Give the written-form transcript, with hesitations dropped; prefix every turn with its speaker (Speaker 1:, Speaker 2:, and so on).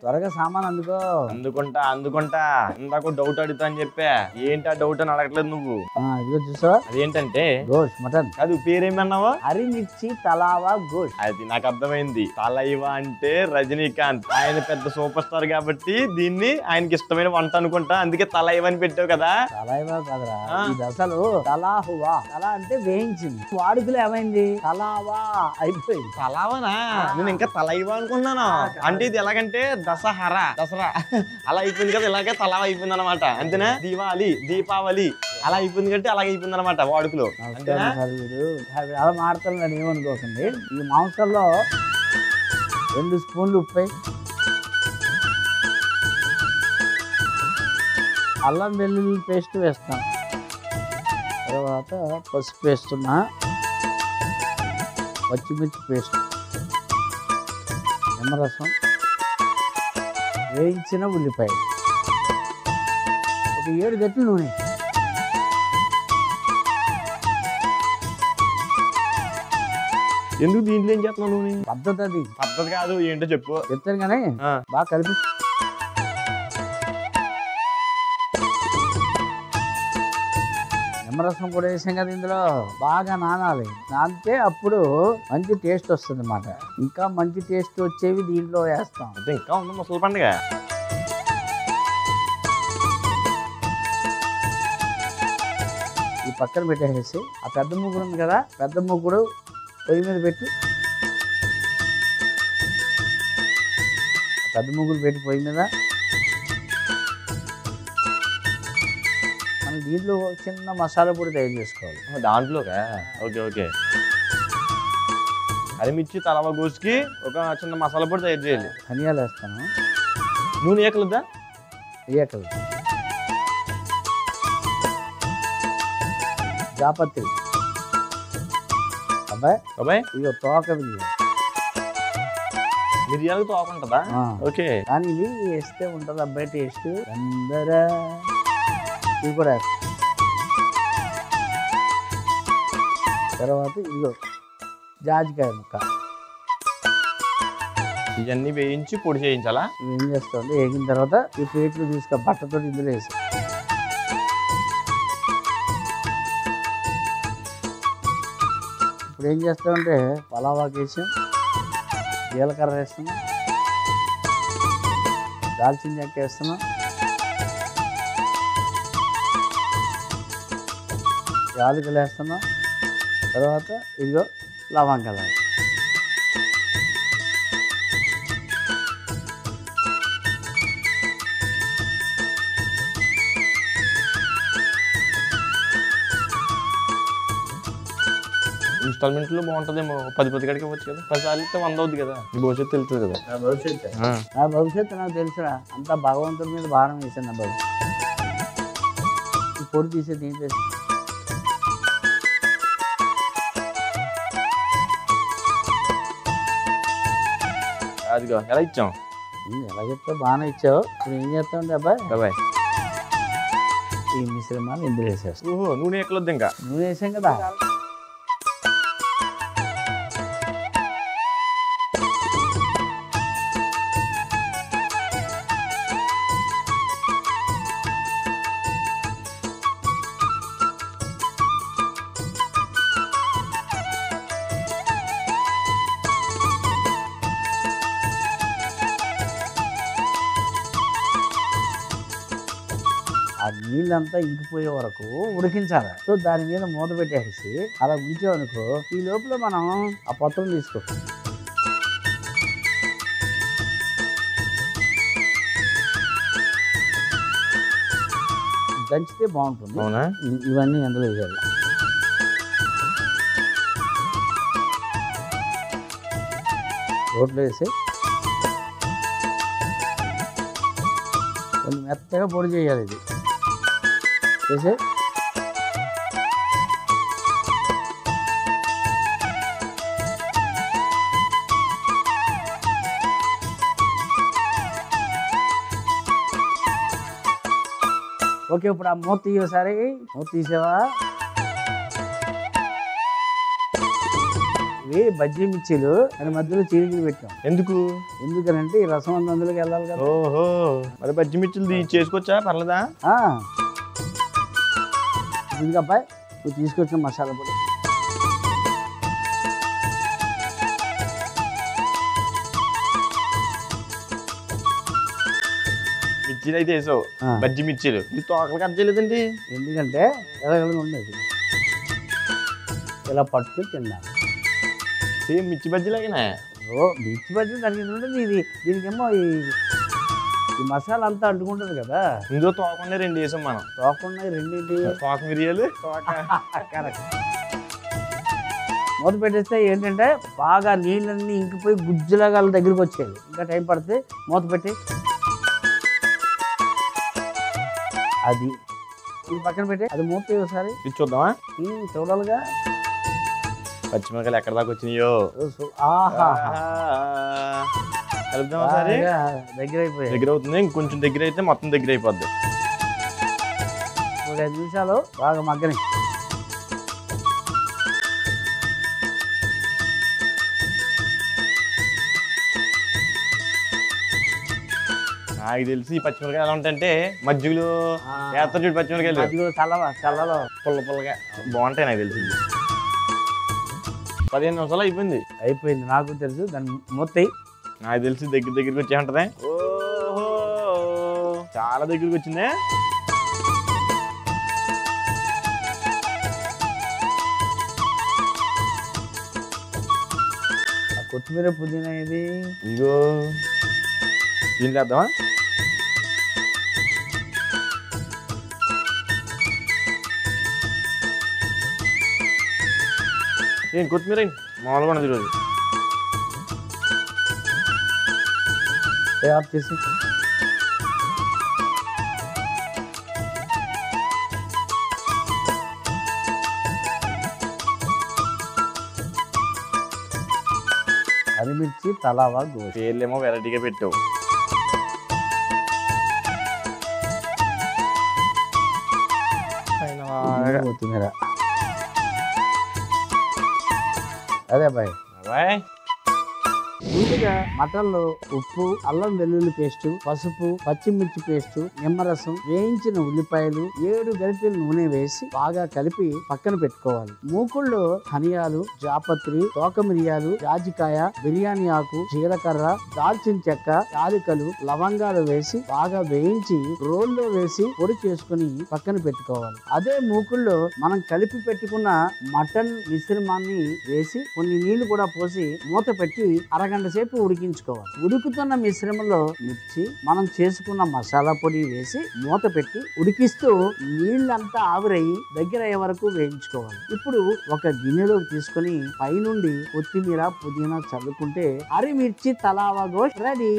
Speaker 1: త్వరగా సామాన్ అందుకో.
Speaker 2: అందుకుంటా ఇందాక డౌట్ అడుగుతా అని చెప్పా. ఏంటి ఆ డౌట్ అని అడగట్లేదు నువ్వు.
Speaker 1: ఇదిగో చూసావా,
Speaker 2: అదేంటంటే
Speaker 1: గోష్ మటన్
Speaker 2: కాదు. పేరేమన్నావా?
Speaker 1: హరిమిర్చి తలావా గోష్.
Speaker 2: అది నాకు అర్థమైంది. తలైవా అంటే రజనీకాంత్, ఆయన పెద్ద సూపర్ స్టార్ కాబట్టి దీన్ని ఆయనకి ఇష్టమైన వంట అనుకుంటా, అందుకే తలైవా అని పెట్టావు కదా.
Speaker 1: తలైవా కదరా, ఇది అసలు తలాహువా. తలా అంటే వేయించింది, వాడుకలో ఏమైంది తలావా అయిపోయింది.
Speaker 2: తలావనా? నేను ఇంకా తలైవా అనుకున్నాను. అంటే ఇది ఎలాగంటే దసరా అలా అయిపోయింది కదా, ఇలాగే తలావా అయిపోయింది అనమాట. అంతేనా? దీపావళి అలా అయిపోయింది కంటే అలాగే అయిపోయింది అనమాట వాడుకలో.
Speaker 1: అలా మాడుతున్నాడు ఏమనుకోకండి. ఈ మాంసంలో 2 స్పూన్లు ఉప్పు, అల్లం వెల్లుల్లి పేస్ట్ వేస్తాం. తర్వాత పసుపు వేస్తున్నా, పచ్చిమిర్చి పేస్ట్, నిమ్మరసం, వేయించిన ఉల్లిపాయ, ఒక 7 గంటల నూనె.
Speaker 2: ఎందుకు దీంట్లో ఏం చేస్తున్నావు నూనె?
Speaker 1: పద్ధతి అది.
Speaker 2: పద్ధతి కాదు, ఏంటో చెప్పు.
Speaker 1: చెప్తాను కానీ బాగా కలిపి నిమ్మరసం కూడా వేసాం కదా, ఇందులో బాగా నానాలి. నానితే అప్పుడు మంచి టేస్ట్ వస్తుంది అన్నమాట. ఇంకా మంచి టేస్ట్ వచ్చేవి దీంట్లో వేస్తాం.
Speaker 2: ఇంకా ఉంది ముసలి పండుగ.
Speaker 1: ఈ పక్కన పెట్టేసి ఆ పెద్ద ముగ్గురు ఉంది కదా, పెద్ద ముగ్గురు పొయ్యి మీద పెట్టి, పెద్ద ముగ్గురు పెట్టి పొయ్యి మీద మనం దీంట్లో చిన్న మసాలా పొడి తయారు చేసుకోవాలి.
Speaker 2: దాంట్లోగా? ఓకే. హరిమిర్చి తలవ గోసుకి ఒక చిన్న మసాలా పొడి తయారు చేయాలి.
Speaker 1: ధనియాలు వేస్తాను.
Speaker 2: నూనె ఏకలుద్దా?
Speaker 1: ఏకలు, జాపత్రి, అబ్బాయి ఇక తోక
Speaker 2: మిరియాలకు తోక ఉంటుందా? ఓకే.
Speaker 1: కానీ ఇది వేస్తే ఉంటుంది అబ్బాయి టేస్ట్. అందరా ఇవి కూడా వేస్తాం. తర్వాత ఇదిగో జాజికాయ ముక్క,
Speaker 2: ఇవన్నీ వేయించి పొడి చేయించాలా?
Speaker 1: ఇవి ఏం చేస్తామంటే వేగిన తర్వాత ఈ ప్లేట్లు తీసుకొని బట్టతో ఇందులో వేసి, ఇప్పుడు ఏం చేస్తామంటే పలావాకి వేసాం, జీలకర్ర వేస్తున్నాం, దాల్చిన చెక్క వేస్తున్నాం, యాలకులు వేస్తున్నాం. తర్వాత ఇదిగో లవంగాలు.
Speaker 2: ఇన్స్టాల్మెంట్లో బాగుంటుందేమో. 10 గడికి ఇవ్వచ్చు కదా. 10 సార్లు ఇస్తే 100 అవుద్ది కదా. నీ భవిష్యత్తు తెలుస్తుంది కదా.
Speaker 1: నా భవిష్యత్తు నాకు తెలుసురా. అంతా భగవంతుడి మీద భారం వేసాను నా భవిష్యత్తు. పొడి తీసేది ఏం చేసి
Speaker 2: అదిగో ఎలా ఇచ్చాం?
Speaker 1: ఎలా చెప్తావు? బాగానే ఇచ్చావు. ఇప్పుడు ఏం చేస్తామంటే అబ్బాయి ఈ మిశ్రమాన్ని ఇందులో వేసేస్తాం.
Speaker 2: ఓహో, నూనె ఎక్కలొద్దు. ఇంకా
Speaker 1: నూనె వేసాం కదా. ఆ నీళ్ళంతా ఇంకిపోయే వరకు ఉడికించాలి. సో దాని మీద మూత పెట్టేసి అలా ఉంచామనుకో, ఈ లోపల మనం ఆ పత్రం తీసుకో. దంచితే బాగుంటుంది.
Speaker 2: అవునా?
Speaker 1: ఇవన్నీ అందులో వేయాలి. రోట్లో వేసి కొంచెం మెత్తగా పొడి చేయాలి. ఇది చేసి ఓకే. ఇప్పుడు ఆ మూత తీయసారి. మూత తీసావా? ఇవి బజ్జీ మిర్చీలు దాని మధ్యలో చీలికలు పెట్టాం. ఎందుకనంటే ఈ రసం అంతా అందులోకి వెళ్ళాలి కదా.
Speaker 2: ఓహో, మరి బజ్జి మిర్చిలు చేసుకోవచ్చా? పర్లేదా?
Speaker 1: ఇదిగా అబ్బాయి నువ్వు తీసుకొచ్చిన మసాలా పొడి.
Speaker 2: మిర్చిలు అయితే వేసావు, బజ్జి మిర్చిలు. తోకలు కట్ చేయలేదండి?
Speaker 1: ఎందుకంటే ఎలాగలగా ఉండేది, ఇలా పట్టుకుని తిన్నాను.
Speaker 2: సేమ్ మిర్చి బజ్జీలాగానే.
Speaker 1: మిర్చి బజ్జీ దానికి ఉంటుంది. దీనికేమో ఈ మసాలా అంతా అంటుకుంటుంది కదా.
Speaker 2: ఇందులో తోకుండా 2 వేసాం మనం.
Speaker 1: తోకుండా రెండింటి
Speaker 2: తోక మిరియాలు.
Speaker 1: కరెక్ట్. మూత పెట్టేస్తే ఏంటంటే బాగా నీళ్ళన్నీ ఇంకిపోయి గుజ్జులాగా వాళ్ళ దగ్గరికి వచ్చేది. ఇంకా టైం పడితే మూత పెట్టి అది ఇది పక్కన పెట్టి అది మూత ఒకసారి
Speaker 2: ఇది చూద్దామా?
Speaker 1: చూడాలిగా.
Speaker 2: పచ్చిమిరకాయలు ఎక్కడ దాకా వచ్చినాయో.
Speaker 1: ఆహా,
Speaker 2: కలుపుదాం ఒకసారి.
Speaker 1: దగ్గర అయిపోయాయి.
Speaker 2: దగ్గర అవుతుంది. ఇంకొంచెం దగ్గర అయితే మొత్తం దగ్గర అయిపోద్ది.
Speaker 1: ఒక 5 నిమిషాలు బాగా మగ్గని.
Speaker 2: నాకు తెలిసి ఈ పచ్చిమిరకాయలు ఎలా ఉంటాయంటే మజ్జిగలు వేస్తారు చూడు. పచ్చిమిరకాయలు
Speaker 1: చల్లలో
Speaker 2: పుల్ల పుల్లగా బాగుంటాయి. నాకు తెలిసి 15 నిమిషాలు
Speaker 1: అయిపోయింది. నాకు తెలుసు. దాన్ని మూత
Speaker 2: నాకు తెలిసి దగ్గరికి వచ్చే ఉంటది. ఓహో, చాలా దగ్గరికి వచ్చిందే.
Speaker 1: కొత్తిమీర పుదీనా ఇది.
Speaker 2: ఇగో దీంట్లో వేద్దామా? ఏం కొత్తిమీర మామూలుగా ఉన్నది ఈరోజు.
Speaker 1: ఆఫ్ చేసి అరిమిర్చి తలావా గోష్.
Speaker 2: పేర్లేమో వెరైటీగా పెట్టావు.
Speaker 1: కొత్తిమీర అదే బాయ్. ముందుగా మటన్లో ఉప్పు, అల్లం వెల్లుల్లి పేస్టు, పసుపు, పచ్చిమిర్చి పేస్టు, నిమ్మరసం, వేయించిన ఉల్లిపాయలు, 7 గరిటెల నూనె వేసి బాగా కలిపి పక్కన పెట్టుకోవాలి. మూకుల్లో ధనియాలు, జాపత్రి, తోక మిరియాలు, జాజికాయ, బిర్యానీ ఆకు, జీలకర్ర, దాల్చిన చెక్క, యాలకులు, లవంగాలు వేసి బాగా వేయించి రోల్లో వేసి పొడి చేసుకుని పక్కన పెట్టుకోవాలి. అదే మూకుల్లో మనం కలిపి పెట్టుకున్న మటన్ మిశ్రమాన్ని వేసి కొన్ని నీళ్లు కూడా పోసి మూత పెట్టి అరగంట సేపు ఉడికించుకోవాలి. ఉడుకుతున్న మిశ్రమంలో మిర్చి, మనం చేసుకున్న మసాలా పొడి వేసి మూత పెట్టి ఉడికిస్తూ నీళ్ళంతా ఆవిరయ్యి దగ్గర అయ్యే వరకు వేయించుకోవాలి. ఇప్పుడు ఒక గిన్నెలోకి తీసుకుని పైనుండి కొత్తిమీర, పుదీనా చల్లుకుంటే అరిమిర్చి తలావా గోష్ రెడీ.